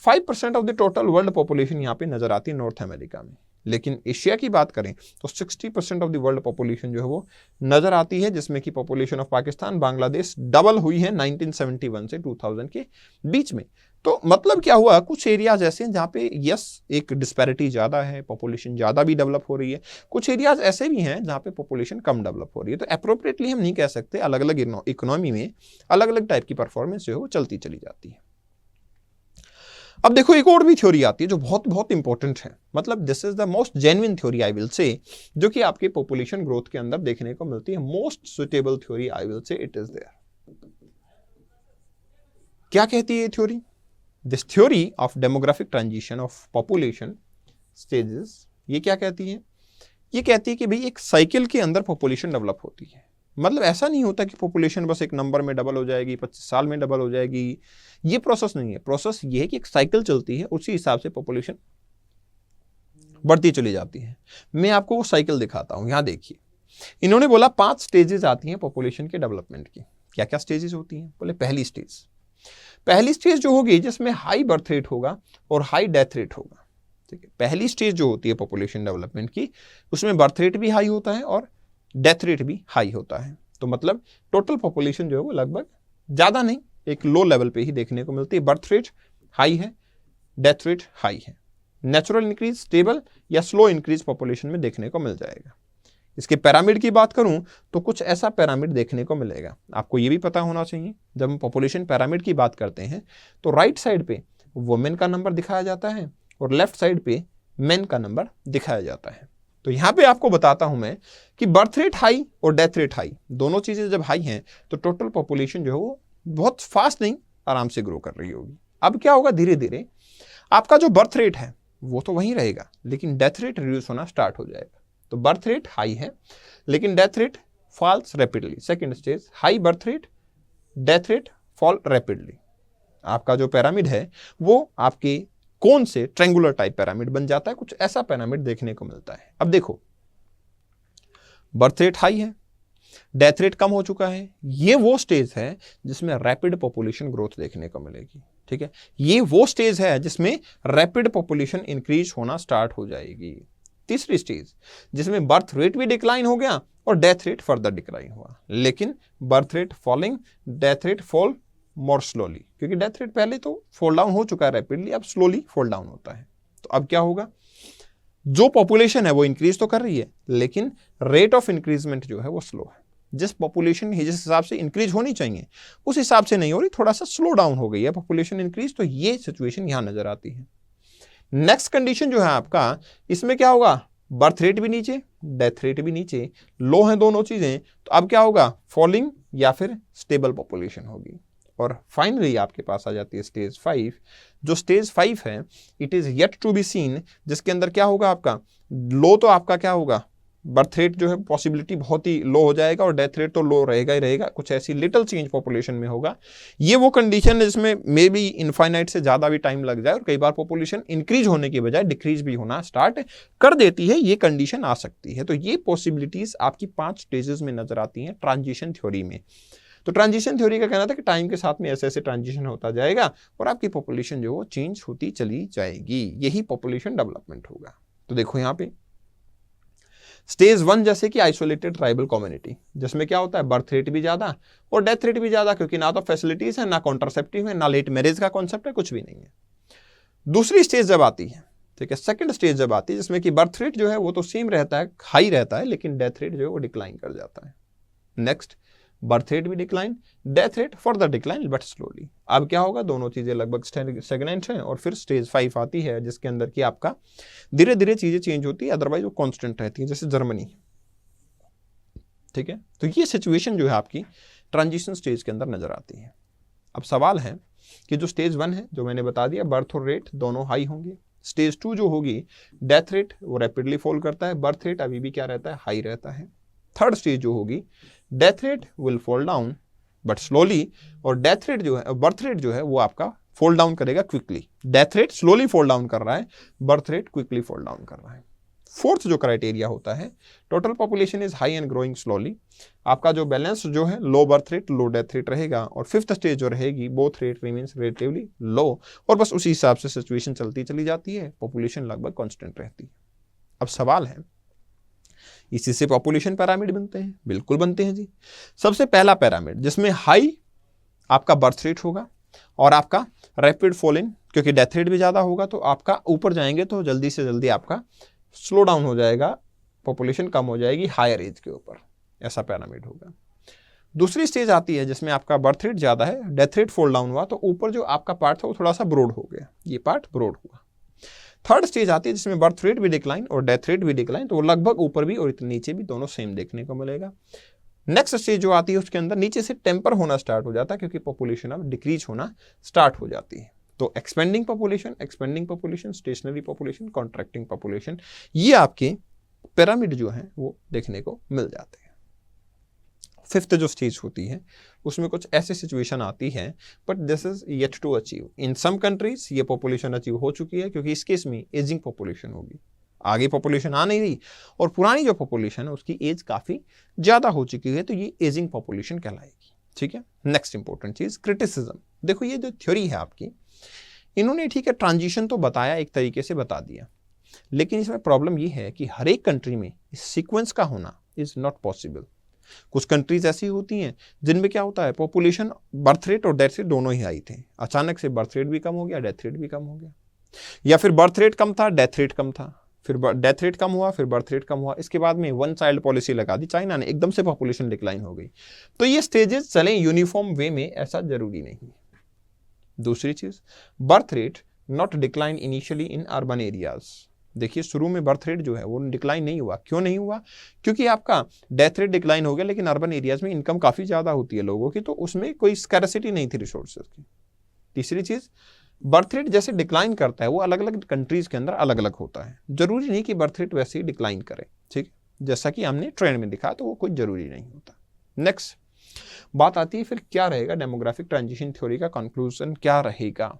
5% of the total world population यहाँ पे नजर आती है नॉर्थ अमेरिका में। लेकिन एशिया की बात करें तो 60% ऑफ द वर्ल्ड पॉपुलेशन जो है वो नजर आती है, जिसमें कि population of Pakistan, Bangladesh double हुई है 1971 से 2000 के बीच में। तो मतलब क्या हुआ, कुछ एरियाज ऐसे हैं जहाँ पे यस एक डिस्पैरिटी ज़्यादा है, पॉपुलेशन ज़्यादा भी डेवलप हो रही है, कुछ एरियाज ऐसे भी हैं जहाँ पे पॉपुलेशन कम डेवलप हो रही है। तो अप्रोप्रिएटली हम नहीं कह सकते, अलग अलग इकोनॉमी में अलग अलग टाइप की परफॉर्मेंस जो है वो चलती चली जाती है। अब देखो एक और भी थ्योरी आती है जो बहुत बहुत इंपॉर्टेंट है, मतलब this is the most genuine theory I will से, जो कि आपके पॉपुलेशन ग्रोथ के अंदर देखने को मिलती है। Most suitable theory I will say it is there. क्या कहती है ये theory? This theory of demographic transition of population stages, ये क्या कहती है? ये कहती है कि भाई एक साइकिल के अंदर पॉपुलेशन डेवलप होती है। मतलब ऐसा नहीं होता कि पॉपुलेशन बस एक नंबर में डबल हो जाएगी, 25 साल में डबल हो जाएगी, ये प्रोसेस नहीं है। प्रोसेस ये है कि एक साइकिल चलती है, उसी हिसाब से पॉपुलेशन बढ़ती चली जाती है। मैं आपको वो साइकिल दिखाता हूं, यहां देखिए। इन्होंने बोला 5 स्टेजेस आती हैं पॉपुलेशन के डेवलपमेंट की। क्या क्या स्टेजेस होती हैं? बोले पहली स्टेज जो होगी जिसमें हाई बर्थ रेट होगा और हाई डेथ रेट होगा। ठीक है, पहली स्टेज जो होती है पॉपुलेशन डेवलपमेंट की, उसमें बर्थ रेट भी हाई होता है और डेथ रेट भी हाई होता है। तो मतलब टोटल पॉपुलेशन जो है वो लगभग ज़्यादा नहीं, एक लो लेवल पे ही देखने को मिलती है। बर्थ रेट हाई है, डेथ रेट हाई है। नेचुरल इंक्रीज, स्टेबल या स्लो इंक्रीज पॉपुलेशन में देखने को मिल जाएगा। इसके पैरामिड की बात करूं तो कुछ ऐसा पैरामिड देखने को मिलेगा। आपको ये भी पता होना चाहिए, जब हम पॉपुलेशन पैरामिड की बात करते हैं तो राइट साइड पे वुमेन का नंबर दिखाया जाता है और लेफ्ट साइड पे मेन का नंबर दिखाया जाता है। तो यहां पे आपको बताता हूं मैं कि बर्थ रेट हाई और डेथ रेट हाई, दोनों चीजें जब हाई हैं तो टोटल पॉपुलेशन जो है वो बहुत फास्ट नहीं, आराम से ग्रो कर रही होगी। अब क्या होगा, धीरे धीरे आपका जो बर्थ रेट है वो तो वहीं रहेगा, लेकिन डेथ रेट रिड्यूस होना स्टार्ट हो जाएगा। तो बर्थ रेट हाई है लेकिन death rate falls rapidly. Second stage, high birth rate, death rate fall rapidly. आपका जो पैरामिड है वो आपके कौन से ट्रायंगुलर टाइप पैरामिड बन जाता है, कुछ ऐसा पैरामिड देखने को मिलता है। अब देखो, बर्थ रेट हाई है, डेथ रेट कम हो चुका है, ये वो स्टेज है जिसमें रैपिड पॉपुलेशन ग्रोथ देखने को मिलेगी। ठीक है, ये वो स्टेज है जिसमें रैपिड पॉपुलेशन इंक्रीज होना स्टार्ट हो जाएगी। तीसरी स्टेज, जिसमें बर्थ रेट भी डिक्लाइन हो गया और डेथ रेट फर्दर डिक्लाइन हुआ, लेकिन birth rate falling, death rate fall मोर स्लोली, क्योंकि डेथ रेट पहले तो फॉल डाउन हो चुका है रैपिडली, अब स्लोली फॉल डाउन होता है। तो अब क्या होगा, जो पॉपुलेशन है वो इंक्रीज तो कर रही है लेकिन रेट ऑफ इंक्रीजमेंट जो है वो स्लो है। जिस पॉपुलेशन जिस हिसाब से इंक्रीज होनी चाहिए उस हिसाब से नहीं हो रही, थोड़ा सा स्लो डाउन हो गई है पॉपुलेशन इंक्रीज। तो ये सिचुएशन यहां नजर आती है। नेक्स्ट कंडीशन जो है आपका, इसमें क्या होगा, बर्थ रेट भी नीचे, डेथ रेट भी नीचे, लो है दोनों चीजें। तो अब क्या होगा, फॉलिंग या फिर स्टेबल पॉपुलेशन होगी। और फाइनली आपके पास आ जाती है स्टेज 5। जो स्टेज 5 है, it is yet to be seen, जिसके अंदर क्या होगा आपका, लो तो आपका क्या होगा, बर्थ रेट जो है पॉसिबिलिटी बहुत ही लो हो जाएगा और डेथ रेट तो लो रहेगा ही रहेगा, कुछ ऐसी लिटिल चेंज पॉपुलेशन में होगा। ये वो कंडीशन है जिसमें मे बी इनफाइनाइट से ज़्यादा भी टाइम लग जाए और कई बार पॉपुलेशन इंक्रीज होने की बजाय डिक्रीज भी होना स्टार्ट कर देती है, ये कंडीशन आ सकती है। तो ये पॉसिबिलिटीज आपकी 5 स्टेजेस में नजर आती हैं ट्रांजिशन थ्योरी में। तो ट्रांजिशन थ्योरी का कहना था कि टाइम के साथ में ऐसे ऐसे ट्रांजिशन होता जाएगा और आपकी पॉपुलेशन जो वो चेंज होती चली जाएगी, यही पॉपुलेशन डेवलपमेंट होगा। तो देखो यहाँ पे स्टेज 1 जैसे कि आइसोलेटेड ट्राइबल कम्युनिटी, जिसमें क्या होता है, बर्थ रेट भी ज्यादा और डेथ रेट भी ज्यादा, क्योंकि ना तो फैसिलिटीज है, ना कॉन्ट्रासेप्टिव है, ना लेट मैरिज का कॉन्सेप्ट है, कुछ भी नहीं है। दूसरी स्टेज जब आती है, ठीक है, सेकंड स्टेज जब आती है, जिसमें कि बर्थ रेट जो है वो तो सेम रहता है, हाई रहता है, लेकिन डेथ रेट जो है वो डिक्लाइन कर जाता है। नेक्स्ट, बर्थ रेट भी decline, death rate further decline but slowly. अब क्या होगा, दोनों चीजें लगभग स्टेगनेंट हैं और फिर स्टेज 5 आती है जिसके अंदर कि आपका धीरे धीरे चीजें चेंज होती है, अदरवाइज वो कांस्टेंट रहती है, जैसे जर्मनी। ठीक है, तो ये सिचुएशन जो है आपकी ट्रांजिशन स्टेज के अंदर नजर आती है। अब सवाल है कि जो स्टेज 1 है, जो मैंने बता दिया, बर्थ और रेट दोनों हाई होंगे। स्टेज 2 जो होगी, डेथ रेट वो रैपिडली फॉल करता है, बर्थ रेट अभी भी क्या रहता है, हाई रहता है। थर्ड स्टेज जो होगी, death rate will fall down but slowly, और डेथ रेट जो है, बर्थ रेट जो है वो आपका फॉल डाउन करेगा quickly. Death rate slowly fall down कर रहा है, birth rate quickly fall down कर रहा है। फोर्थ जो क्राइटेरिया होता है, total population is high and growing slowly, आपका जो बैलेंस जो है, लो बर्थ रेट लो डेथ रेट रहेगा। और फिफ्थ स्टेज जो रहेगी, both rate remains relatively low, और बस उसी हिसाब से सिचुएशन चलती चली जाती है, पॉपुलेशन लगभग कांस्टेंट रहती है। अब सवाल है, इसी से पॉपुलेशन पैरामिड बनते हैं? बिल्कुल बनते हैं जी। सबसे पहला पैरामिड जिसमें हाई आपका बर्थ रेट होगा और आपका रैपिड फॉल इन, क्योंकि डेथ रेट भी ज़्यादा होगा तो आपका ऊपर जाएंगे तो जल्दी से जल्दी आपका स्लो डाउन हो जाएगा, पॉपुलेशन कम हो जाएगी हायर एज के ऊपर, ऐसा पैरामिड होगा। दूसरी स्टेज आती है जिसमें आपका बर्थ रेट ज़्यादा है, डेथ रेट फॉल डाउन हुआ तो ऊपर जो आपका पार्ट था वो थोड़ा सा ब्रॉड हो गया, ये पार्ट ब्रॉड हुआ। थर्ड स्टेज आती है जिसमें बर्थ रेट भी डिक्लाइन और डेथ रेट भी डिक्लाइन, तो वो लगभग ऊपर भी और इतने नीचे भी दोनों सेम देखने को मिलेगा। नेक्स्ट स्टेज जो आती है उसके अंदर नीचे से टेम्पर होना स्टार्ट हो जाता है, क्योंकि पॉपुलेशन अब डिक्रीज होना स्टार्ट हो जाती है। तो expanding population, stationary population, contracting population, ये आपके पिरामिड जो है वो देखने को मिल जाते हैं। फिफ्थ जो स्टेज होती है उसमें कुछ ऐसे सिचुएशन आती है, but this is yet to achieve. In some countries ये पॉपुलेशन अचीव हो चुकी है, क्योंकि इस केस में एजिंग पॉपुलेशन होगी, आगे पॉपुलेशन आ नहीं रही और पुरानी जो पॉपुलेशन है उसकी एज काफी ज्यादा हो चुकी है, तो ये एजिंग पॉपुलेशन कहलाएगी। ठीक है, नेक्स्ट इंपॉर्टेंट चीज क्रिटिसिज्म। देखो ये जो थ्योरी है आपकी, इन्होंने ठीक है ट्रांजिशन तो बताया, एक तरीके से बता दिया, लेकिन इसमें प्रॉब्लम ये है कि हर एक कंट्री में इस सीक्वेंस का होना इज नॉट पॉसिबल। कुछ कंट्रीज ऐसी होती हैं जिनमें क्या होता है, पॉपुलेशन, बर्थ रेट और डेथ रेट दोनों ही हाई थे, अचानक से बर्थ रेट भी कम हो गया, डेथ रेट भी कम हो गया, या फिर बर्थ रेट कम था, डेथ रेट कम था, फिर डेथ रेट कम हुआ, फिर बर्थ रेट कम हुआ, इसके बाद में वन चाइल्ड पॉलिसी लगा दी चाइना ने, एकदम से पॉपुलेशन डिक्लाइन हो गई। तो ये स्टेजेस चलें यूनिफॉर्म वे में ऐसा जरूरी नहीं। दूसरी चीज, birth rate not decline initially in urban areas. देखिए शुरू में बर्थ रेट जो है वो डिक्लाइन नहीं हुआ, क्यों नहीं हुआ, क्योंकि आपका डेथ रेट डिक्लाइन हो गया, लेकिन अर्बन एरियाज में इनकम काफी ज्यादा होती है लोगों की, तो उसमें कोई स्कैरसिटी नहीं थी रिसोर्सेज की। तीसरी चीज, बर्थ रेट जैसे डिक्लाइन करता है वो अलग अलग कंट्रीज के अंदर अलग अलग होता है, जरूरी नहीं कि बर्थ रेट वैसे ही डिक्लाइन करे। ठीक, जैसा कि हमने ट्रेंड में दिखा, तो वो कोई जरूरी नहीं होता। नेक्स्ट बात आती है फिर क्या रहेगा, डेमोग्राफिक ट्रांजिशन थ्योरी का कंक्लूजन क्या रहेगा।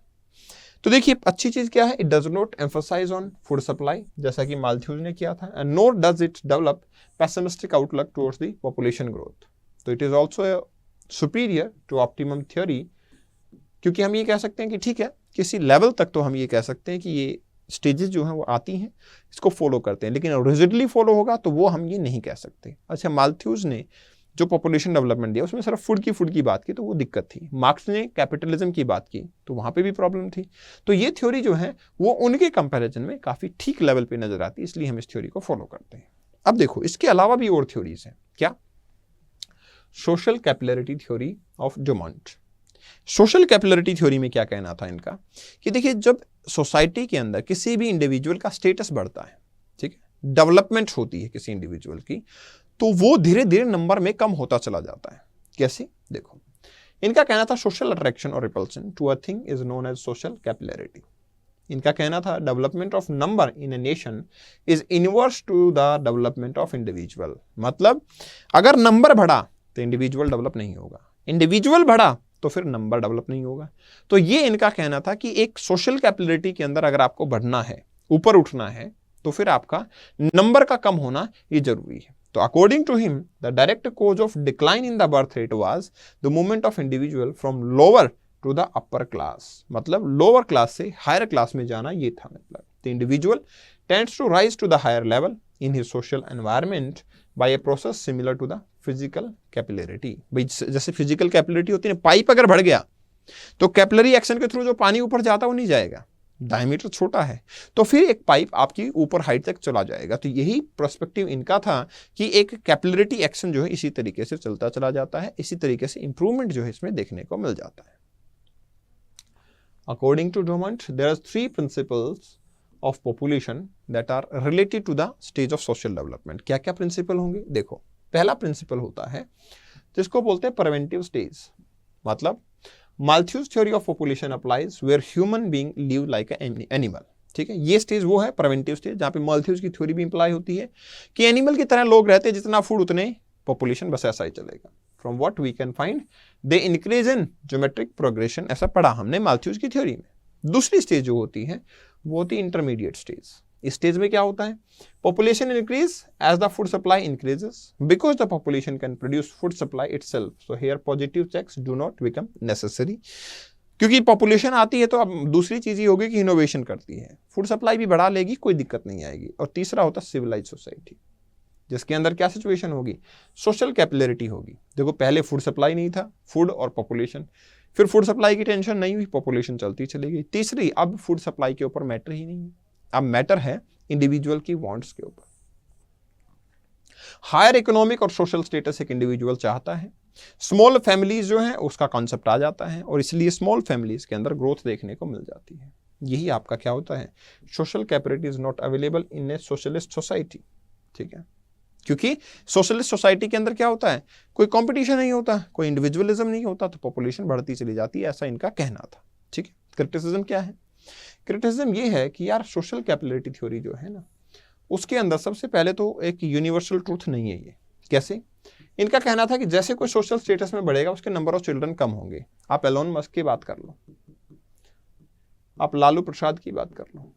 तो देखिए अच्छी चीज क्या है, it does not emphasise on food supply, जैसा कि माल्थ्यूज ने किया था, and nor does it develop pessimistic outlook towards the population growth. तो it is also superior to optimum theory, क्योंकि हम ये कह सकते हैं कि ठीक है किसी लेवल तक तो हम ये कह सकते हैं कि ये स्टेजेस जो हैं वो आती हैं, इसको फॉलो करते हैं, लेकिन रिजिडली फॉलो होगा तो वो हम ये नहीं कह सकते। अच्छा, माल्थ्यूज ने जो पॉपुलेशन डेवलपमेंट दिया उसमें सिर्फ फूड की बात की तो वो दिक्कत थी, मार्क्स ने कैपिटलिज्म की बात की तो वहां पे भी प्रॉब्लम थी। तो ये थ्योरी जो है वो उनके कंपैरिजन में काफी ठीक लेवल पे नजर आती है, इसलिए हम इस थ्योरी को फॉलो करते हैं। अब देखो इसके अलावा भी और थ्योरीज हैं, क्या, social capillarity theory of Dumont. Social capillarity theory में क्या कहना था इनका कि देखिए जब सोसाइटी के अंदर किसी भी इंडिविजुअल का स्टेटस बढ़ता है, ठीक है, डेवलपमेंट होती है किसी इंडिविजुअल की, तो वो धीरे धीरे नंबर में कम होता चला जाता है। कैसे, देखो इनका कहना था सोशल अट्रैक्शन और repulsion to a thing is known as social capillarity. इनका कहना था development of number in a nation is inverse to the development of individual. मतलब अगर नंबर बढ़ा तो इंडिविजुअल डेवलप नहीं होगा, इंडिविजुअल बढ़ा तो फिर नंबर डेवलप नहीं होगा। तो ये इनका कहना था कि एक सोशल कैपिलरिटी के अंदर अगर आपको बढ़ना है, ऊपर उठना है, तो फिर आपका नंबर का कम होना ये जरूरी है। तो according to him the direct cause of decline in the birth rate was the movement of individual from lower to the upper class. मतलब लोअर क्लास से हायर क्लास में जाना ये था। मतलब the individual tends to rise to the higher level in his social environment by a process similar to the physical capillarity. भाई जैसे physical capillarity होती है, पाइप अगर बढ़ गया तो कैपिलरी एक्शन के थ्रू जो पानी ऊपर जाता वो नहीं जाएगा, डायमीटर छोटा है तो फिर एक पाइप आपकी ऊपर हाइट तक चला जाएगा। तो यही पर्सपेक्टिव इनका था कि एक कैपिलरिटी एक्शन जो है इसी तरीके से चलता चला जाता है, इसी तरीके से इंप्रूवमेंट जो है इसमें देखने को मिल जाता है। According to Dumont there are 3 principles of population that are related to the stage of social development. क्या क्या प्रिंसिपल होंगे, देखो पहला प्रिंसिपल होता है जिसको बोलते हैं प्रिवेंटिव स्टेज। मतलब Malthus theory of population applies where human being live like animal. ठीक है, ये स्टेज वो है प्रिवेंटिव स्टेज जहां पे माल्थ्यूज की थ्योरी भी इंप्लाई होती है कि एनिमल की तरह लोग रहते हैं, जितना फूड उतने पॉपुलेशन, बस ऐसा ही चलेगा। From what we can find they increase in geometric progression, ऐसा पढ़ा हमने माल्थ्यूज की थ्योरी में। दूसरी स्टेज जो होती है वो होती है इंटरमीडिएट स्टेज। इस स्टेज में क्या होता है, population increase as the food supply increases because the population can produce food supply itself, so here positive checks do not become necessary. क्योंकि पॉपुलेशन आती है तो अब दूसरी चीज ही होगी कि इनोवेशन करती है, फूड सप्लाई भी बढ़ा लेगी, कोई दिक्कत नहीं आएगी। और तीसरा होता है सिविलाइज सोसाइटी, जिसके अंदर क्या सिचुएशन होगी, सोशल कैपिलरिटी होगी। देखो पहले फूड सप्लाई नहीं था, फूड और पॉपुलेशन, फिर फूड सप्लाई की टेंशन नहीं हुई, पॉपुलेशन चलती चली गई। तीसरी, अब फूड सप्लाई के ऊपर मैटर ही नहीं है, अब मैटर है इंडिविजुअल की वांट्स के ऊपर। हायर इकोनॉमिक और सोशल स्टेटस एक इंडिविजुअल चाहता है, स्मॉल फैमिलीज जो है उसका कॉन्सेप्ट आ जाता है, और इसलिए स्मॉल फैमिलीज के अंदर ग्रोथ देखने को मिल जाती है। यही आपका क्या होता है, social capacity is not available in A socialist society. ठीक है, क्योंकि सोशलिस्ट सोसाइटी के अंदर क्या होता है, कोई कंपटीशन नहीं होता, कोई इंडिविजुअलिज्म नहीं होता, तो पॉपुलेशन बढ़ती चली जाती है, ऐसा इनका कहना था। ठीक है, क्रिटिसिज्म क्या है, क्रिटिसिज्म ये है कि यार सोशल कैपेबिलिटी थ्योरी जो है ना, उसके अंदर सबसे पहले तो एक यूनिवर्सल ट्रूथ नहीं है ये। कैसे, इनका कहना था कि जैसे कोई सोशल स्टेटस में बढ़ेगा उसके नंबर ऑफ चिल्ड्रन कम होंगे। आप एलोन मस्क की बात कर लो, आप लालू प्रसाद की बात कर लो,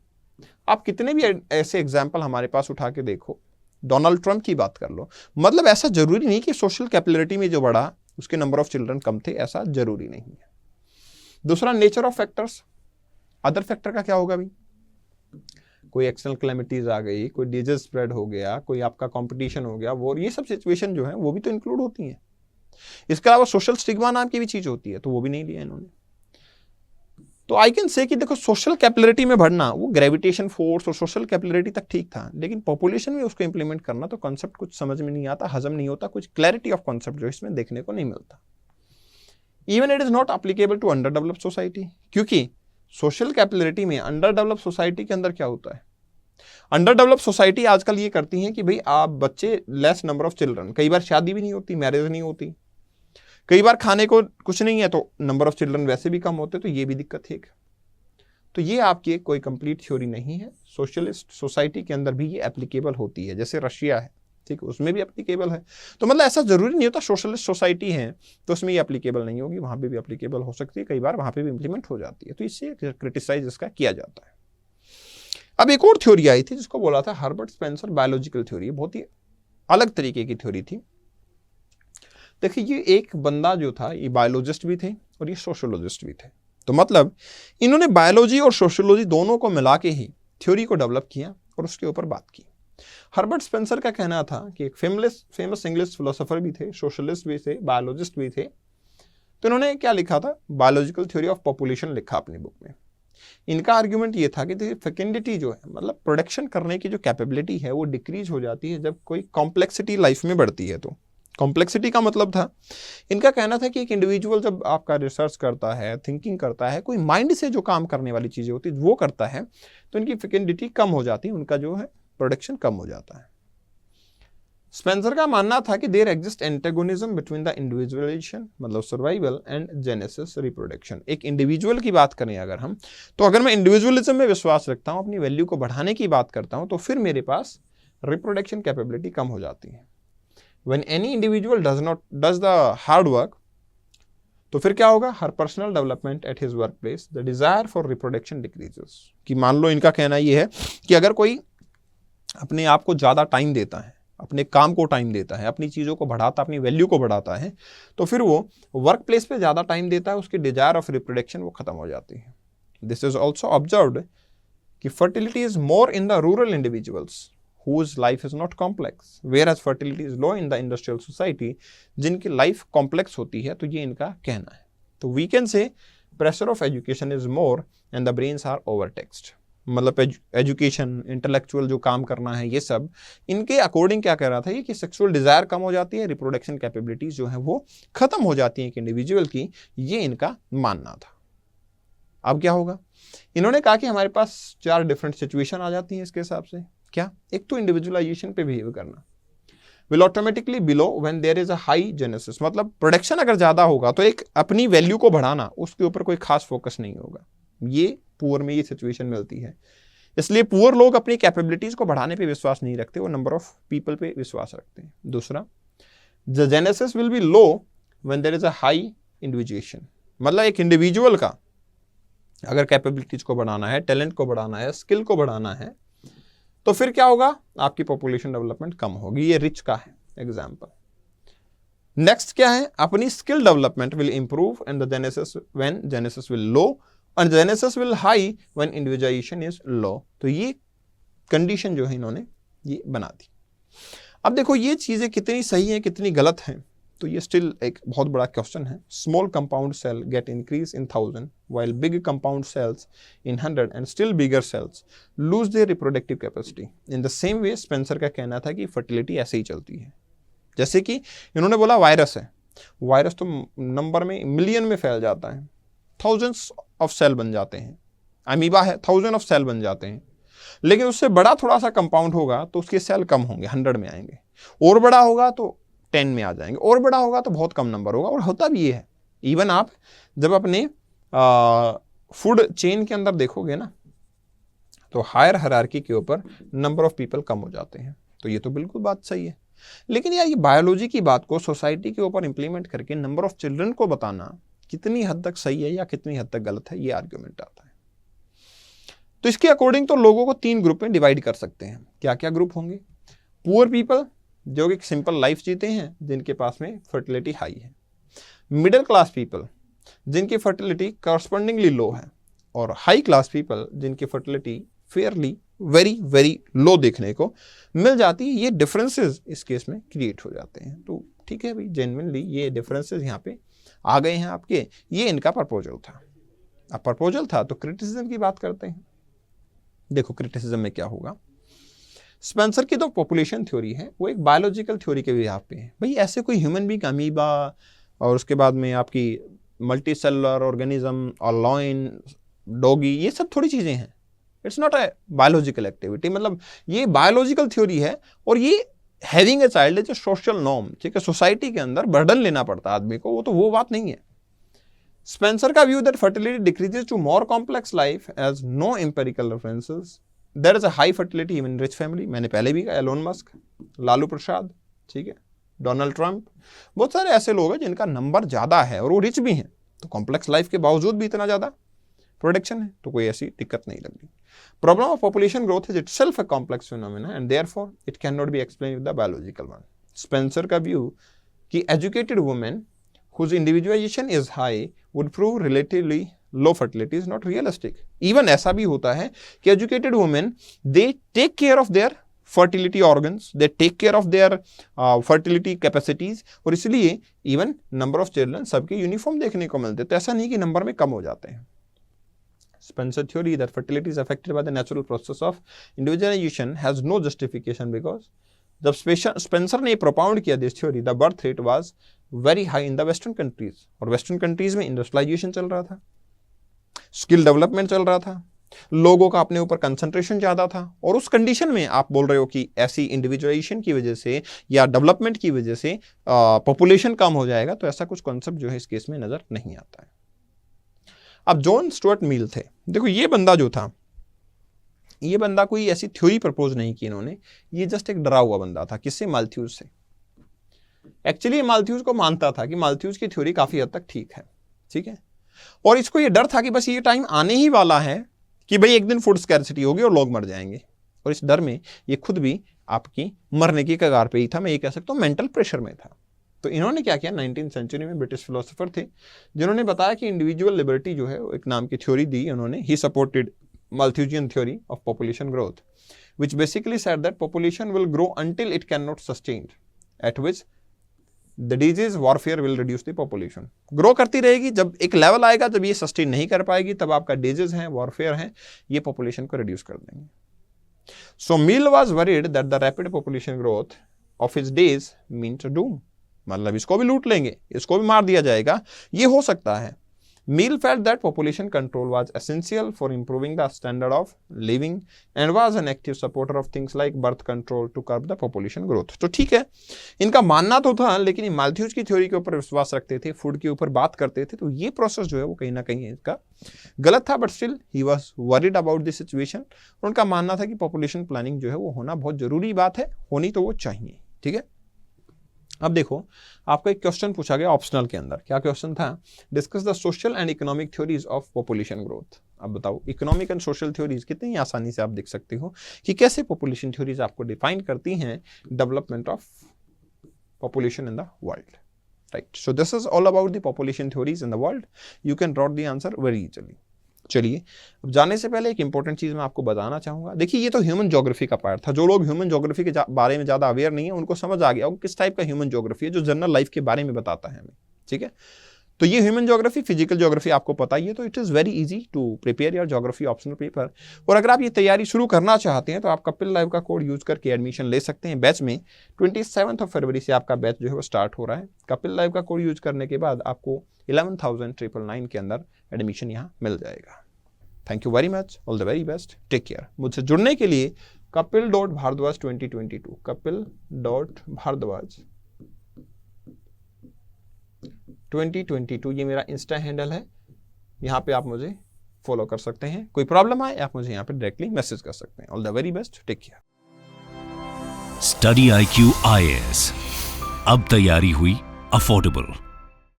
आप कितने भी ऐसे एग्जाम्पल हमारे पास उठा के देखो, डोनाल्ड ट्रंप की बात कर लो, मतलब ऐसा जरूरी नहीं कि सोशल कैपेबिलिटी में जो बढ़ा उसके नंबर ऑफ चिल्ड्रन कम थे, ऐसा जरूरी नहीं है। दूसरा, nature of factors, other factor का क्या होगा भाई, कोई एक्सटर्नल क्लेमिटीज आ गई, कोई डिजीज स्प्रेड हो गया, कोई आपका कंपटीशन हो गया, वो ये सब सिचुएशन जो है वो भी तो इंक्लूड होती हैं। इसके अलावा सोशल स्टिग्मा नाम की भी चीज होती है, तो वो भी नहीं लिया इन्होंने। तो आई कैन से कि देखो सोशल कैपेबिलिटी में बढ़ना वो ग्रेविटेशन फोर्स और सोशल कैपेबिलिटी तक ठीक था, लेकिन पॉपुलेशन में उसको इंप्लीमेंट करना तो कॉन्सेप्ट कुछ समझ में नहीं आता, हजम नहीं होता, कुछ क्लैरिटी ऑफ कॉन्सेप्ट जो इसमें देखने को नहीं मिलता। Even it is not applicable to under developed society, क्योंकि सोशल कैपेबिलिटी में अंडर डेवलप्ड सोसाइटी के अंदर क्या होता है, अंडर डेवलप्ड सोसाइटी आजकल ये करती है कि भाई आप बच्चे, लेस नंबर ऑफ चिल्ड्रन, कई बार शादी भी नहीं होती, मैरिज नहीं होती, कई बार खाने को कुछ नहीं है तो नंबर ऑफ चिल्ड्रन वैसे भी कम होते, तो ये भी दिक्कत है। तो ये आपकी कोई कंप्लीट थ्योरी नहीं है, सोशलिस्ट सोसाइटी के अंदर भी ये एप्लीकेबल होती है, जैसे रशिया है, ठीक, उसमें भी एप्लीकेबल है। तो मतलब ऐसा जरूरी नहीं होता सोशलिस्ट सोसाइटी है तो उसमें ये एप्लीकेबल नहीं होगी, वहां पे भी एप्लीकेबल हो सकती है, कई बार वहां पे भी इंप्लीमेंट हो जाती है, तो इससे क्रिटिसाइज इसका किया जाता है। अब एक और थ्योरी आई थी जिसको बोला था हर्बर्ट स्पेंसर बायोलॉजिकल थ्योरी, बहुत ही अलग तरीके की थ्योरी थी। देखिए, ये एक बंदा जो था, ये बायोलॉजिस्ट भी थे और ये सोशियोलॉजिस्ट भी थे, तो मतलब इन्होंने बायोलॉजी और सोशियोलॉजी दोनों को मिला के ही थ्योरी को डेवलप किया और उसके ऊपर बात की। हर्बर्ट स्पेंसर का कहना था कि एक फेमस इंग्लिश फिलोसोफर भी थे, सोशलिस्ट भी थे, बायोलॉजिस्ट भी थे, तो इन्होंने क्या लिखा था, बायोलॉजिकल थ्योरी ऑफ पॉपुलेशन लिखा अपनी बुक में। इनका आर्ग्यूमेंट ये था कि फेकेंडिटी जो है, मतलब प्रोडक्शन करने की जो कैपेबिलिटी है वो डिक्रीज हो जाती है जब कोई कॉम्प्लेक्सिटी लाइफ में बढ़ती है। तो कॉम्प्लेक्सिटी का मतलब था, इनका कहना था कि एक इंडिविजुअल जब आपका रिसर्च करता है, थिंकिंग करता है, कोई माइंड से जो काम करने वाली चीजें होती है वो करता है, तो इनकी फेकेंडिटी कम हो जाती है, उनका जो है प्रोडक्शन कम हो जाता है। स्पेंसर का मानना था कि there exist antagonism between the individualization, मतलब सर्वाइवल, एंड जेनेसिस, रिप्रोडक्शन। एक इंडिविजुअल की बात करें अगर हम, तो अगर मैं इंडिविजुअलिज्म में विश्वास रखता हूं, अपनी वैल्यू को बढ़ाने की बात करता हूं, तो फिर मेरे पास रिप्रोडक्शन कैपेबिलिटी कम हो जाती है। When any individual does the hard work, तो फिर क्या होगा, हर personal development at his work place, the desire for reproduction decreases. कि मान लो इनका कहना ये है कि अगर कोई अपने आप को ज्यादा टाइम देता है, अपने काम को टाइम देता है, अपनी चीजों को बढ़ाता, अपनी वैल्यू को बढ़ाता है, तो फिर वो वर्क प्लेस पे ज्यादा टाइम देता है, उसकी डिजायर ऑफ रिप्रोडक्शन वो खत्म हो जाती है। दिस इज ऑल्सो ऑब्जर्व्ड कि fertility is more in the rural individuals whose life is not complex, whereas fertility is low in the industrial society, जिनकी लाइफ कॉम्प्लेक्स होती है। तो ये इनका कहना है। तो we can say pressure of education is more and the brains are overtaxed, मतलब एजुकेशन, इंटेलेक्चुअल जो काम करना है, ये सब इनके अकॉर्डिंग क्या कह रहा था ये कि सेक्सुअल डिजायर कम हो जाती है, रिप्रोडक्शन कैपेबिलिटीज जो है वो खत्म हो जाती है एक इंडिविजुअल की, ये इनका मानना था। अब क्या होगा, इन्होंने कहा कि हमारे पास 4 डिफरेंट सिचुएशन आ जाती हैं इसके हिसाब से। क्या, एक तो इंडिविजुअलाइजेशन पे बिहेव करना, will automatically below when there is a high genesis, मतलब प्रोडक्शन अगर ज्यादा होगा तो एक अपनी वैल्यू को बढ़ाना, उसके ऊपर कोई खास फोकस नहीं होगा। ये पुअर में ये सिचुएशन मिलती है, इसलिए पुअर लोग अपनी कैपेबिलिटीज को बढ़ाने पे विश्वास नहीं रखते, वो नंबर ऑफ पीपल पे विश्वास रखते हैं। दूसरा, the genesis will be low when there is a high individuation, मतलब एक इंडिविजुअल का अगर कैपेबिलिटीज को बढ़ाना है, टैलेंट को बढ़ाना है, स्किल को बढ़ाना है, तो फिर क्या होगा, आपकी पॉपुलेशन डेवलपमेंट कम होगी। ये रिच का है एग्जांपल। नेक्स्ट क्या है, अपनी skill development will improve and the genesis when genesis will low and genesis will high when individualisation is low. तो ये कंडीशन जो है इन्होंने ये बना दी। अब देखो ये चीजें कितनी सही हैं कितनी गलत हैं, तो ये स्टिल एक बहुत बड़ा क्वेश्चन है। Small compound cell get increase in 1000 while big compound cells in 100 and still bigger cells lose their reproductive capacity. In the same way Spencer का कहना था कि फर्टिलिटी ऐसे ही चलती है। जैसे कि इन्होंने बोला वायरस है, वायरस तो नंबर में मिलियन में फैल जाता है, थाउजेंड्स ऑफ सेल बन जाते हैं। अमीबा है, 1000 ऑफ सेल बन जाते हैं, लेकिन उससे बड़ा थोड़ा सा कंपाउंड होगा तो उसके सेल कम होंगे, 100 में आएंगे, और बड़ा होगा तो 10 में आ जाएंगे, और बड़ा होगा तो बहुत कम नंबर होगा। और होता भी ये है। इवन आप जब अपने फूड चेन के अंदर देखोगे ना, तो हायर हायरार्की के ऊपर नंबर ऑफ पीपल कम हो जाते हैं। तो ये तो बिल्कुल बात सही है, लेकिन यार ये बायोलॉजी की बात को सोसाइटी के ऊपर इंप्लीमेंट करके नंबर ऑफ चिल्ड्रन को बताना कितनी हद तक सही है या कितनी हद तक गलत है, ये आर्ग्यूमेंट आता है। तो इसके अकॉर्डिंग तो लोगों को 3 ग्रुप में डिवाइड कर सकते हैं। क्या क्या ग्रुप होंगे? पुअर पीपल, जो कि सिंपल लाइफ जीते हैं, जिनके पास में फर्टिलिटी हाई है। मिडिल क्लास पीपल, जिनकी फर्टिलिटी करस्पॉन्डिंगली लो है। और हाई क्लास पीपल, जिनकी fertility fairly very very low देखने को मिल जाती है। ये डिफरेंसेस इस केस में क्रिएट हो जाते हैं। तो ठीक है भाई, जेन्युइनली ये डिफरेंसेस यहाँ पे आ गए हैं आपके, ये इनका प्रपोजल था। अब प्रपोजल था तो क्रिटिसिज्म की बात करते हैं। देखो क्रिटिसिज्म में क्या होगा। स्पेंसर की जो पॉपुलेशन थ्योरी है वो एक बायोलॉजिकल थ्योरी के बिहाफ पे है। भाई ऐसे कोई ह्यूमन बीइंग, अमीबा, और उसके बाद में आपकी मल्टी सेलुलर ऑर्गेनिज्म और लॉइन, डॉगी, ये सब थोड़ी चीजें हैं। It's not a biological activity. मतलब ये बायोलॉजिकल थ्योरी है और ये having a child is a social norm. ठीक है, सोसाइटी के अंदर बर्डन लेना पड़ता है आदमी को, वो तो वो बात नहीं है। स्पेंसर का view that fertility decreases to more complex life as no empirical references. There is a high fertility even rich family. मैंने पहले भी कहा, एलोन मस्क, लालू प्रसाद, ठीक है, डोनाल्ड ट्रंप, बहुत सारे ऐसे लोग हैं जिनका नंबर ज्यादा है और वो रिच भी हैं, तो कॉम्प्लेक्स लाइफ के बावजूद भी इतना ज्यादा प्रोडक्शन है, तो कोई ऐसी दिक्कत नहीं लग रही। Problem of population growth is itself a complex phenomena and therefore it can not be explain with the biological one. Spencer का व्यू कि educated women whose individualization is high would prove relatively low fertility is not realistic. Even ऐसा भी होता है कि educated women they take care of their fertility organs, they take care of their fertility capacities, और इसलिए even number of children सबके uniform देखने को मिलते, तो ऐसा नहीं कि नंबर में कम हो जाते हैं। Spencer theory that fertility is affected by the natural process of individualization has no justification because जब स्पेंसर ने प्रोपाउंड किया this theory, the birth rate was very high in the western countries, और वेस्टर्न कंट्रीज में industrialisation चल रहा था, skill development चल रहा था, लोगों का अपने ऊपर कंसंट्रेशन ज्यादा था, और उस कंडीशन में आप बोल रहे हो कि ऐसी इंडिविजुअलाइजेशन की वजह से या डेवलपमेंट की वजह से पॉपुलेशन कम हो जाएगा, तो ऐसा कुछ कॉन्सेप्ट जो है इस केस में नजर नहीं आता है। अब जॉन स्टुअर्ट मिल थे, देखो ये बंदा जो था, ये बंदा कोई ऐसी थ्योरी प्रपोज नहीं की इन्होंने, ये जस्ट एक डरा हुआ बंदा था। किससे? माल्थ्यूज से। एक्चुअली माल्थ्यूज को मानता था कि माल्थ्यूज की थ्योरी काफी हद तक ठीक है, ठीक है, और इसको ये डर था कि बस ये टाइम आने ही वाला है कि भाई एक दिन फूड स्कैर्सिटी होगी और लोग मर जाएंगे, और इस डर में ये खुद भी आपकी मरने की कगार पे ही था। मैं ये कह सकता हूँ मेंटल प्रेशर में था। तो इन्होंने क्या किया, 19th सेंचुरी में ब्रिटिश फिलोसोफर थे जिन्होंने बताया कि इंडिविजुअल लिबर्टी जो है एक नाम की थ्योरी दी उन्होंने। He supported Malthusian theory of population growth, which basically said that population will grow until it cannot sustain, at which the disease warfare will reduce the population. Grow करती रहेगी, जब एक लेवल आएगा जब ये सस्टेन नहीं कर पाएगी, तब आपका डिजीज है, वॉरफेयर है, ये पॉपुलेशन को रिड्यूस कर देंगे। So Mill was worried that the rapid population growth of his days means doom. मतलब इसको भी लूट लेंगे, इसको भी मार दिया जाएगा, ये हो सकता है। Mill felt that population control was essential for improving the standard of living and was an active supporter of things like birth control to curb the population growth. तो ठीक है, इनका मानना तो था, लेकिन ये माल्थ्यूज की थ्योरी के ऊपर विश्वास रखते थे, फूड के ऊपर बात करते थे, तो ये प्रोसेस जो है वो कहीं ना कहीं इसका गलत था। But still he was worried about this situation. उनका मानना था कि पॉपुलेशन प्लानिंग जो है वो होना बहुत जरूरी बात है, होनी तो वो चाहिए, ठीक है। अब देखो, आपको एक क्वेश्चन पूछा गया ऑप्शनल के अंदर। क्या क्वेश्चन था? Discuss the social and economic theories of population growth. अब बताओ, इकोनॉमिक एंड सोशल थ्योरीज कितनी आसानी से आप देख सकते हो कि कैसे पॉपुलेशन थ्योरीज आपको डिफाइन करती हैं development of population in the world, right. So this is all about the population theories in the world. You can draft the answer very easily. चलिए, अब जाने से पहले एक इंपॉर्टेंट चीज़ मैं आपको बताना चाहूँगा। देखिए, ये तो ह्यूमन ज्योग्राफी का पार्ट था। जो लोग ह्यूमन ज्योग्राफी के बारे में ज़्यादा अवेयर नहीं है, उनको समझ आ गया वो किस टाइप का ह्यूमन ज्योग्राफी है जो जनरल लाइफ के बारे में बताता है हमें। ठीक है, तो ये ह्यूमन ज्योग्राफी, फिजिकल ज्योग्राफी आपको पता ही है, तो it is very easy to prepare your geography optional paper. और अगर आप ये तैयारी शुरू करना चाहते हैं तो आप कपिल लाइव का कोड यूज करके एडमिशन ले सकते हैं बैच में। 27 फरवरी से आपका बैच जो है वो स्टार्ट हो रहा है। कपिल लाइव का कोड यूज करने के बाद आपको 11,999 के अंदर एडमिशन यहाँ मिल जाएगा। Thank you very much, all the very best, take care. मुझसे जुड़ने के लिए kapil.bhardwaj 2022 kapil.bhardwaj 2022 ये मेरा इंस्टा हैंडल है। यहाँ पे आप मुझे फॉलो कर सकते हैं। कोई प्रॉब्लम आए आप मुझे यहाँ पे डायरेक्टली मैसेज कर सकते हैं। All the very best, take care. Study IQ IAS, अब तैयारी हुई अफोर्डेबल।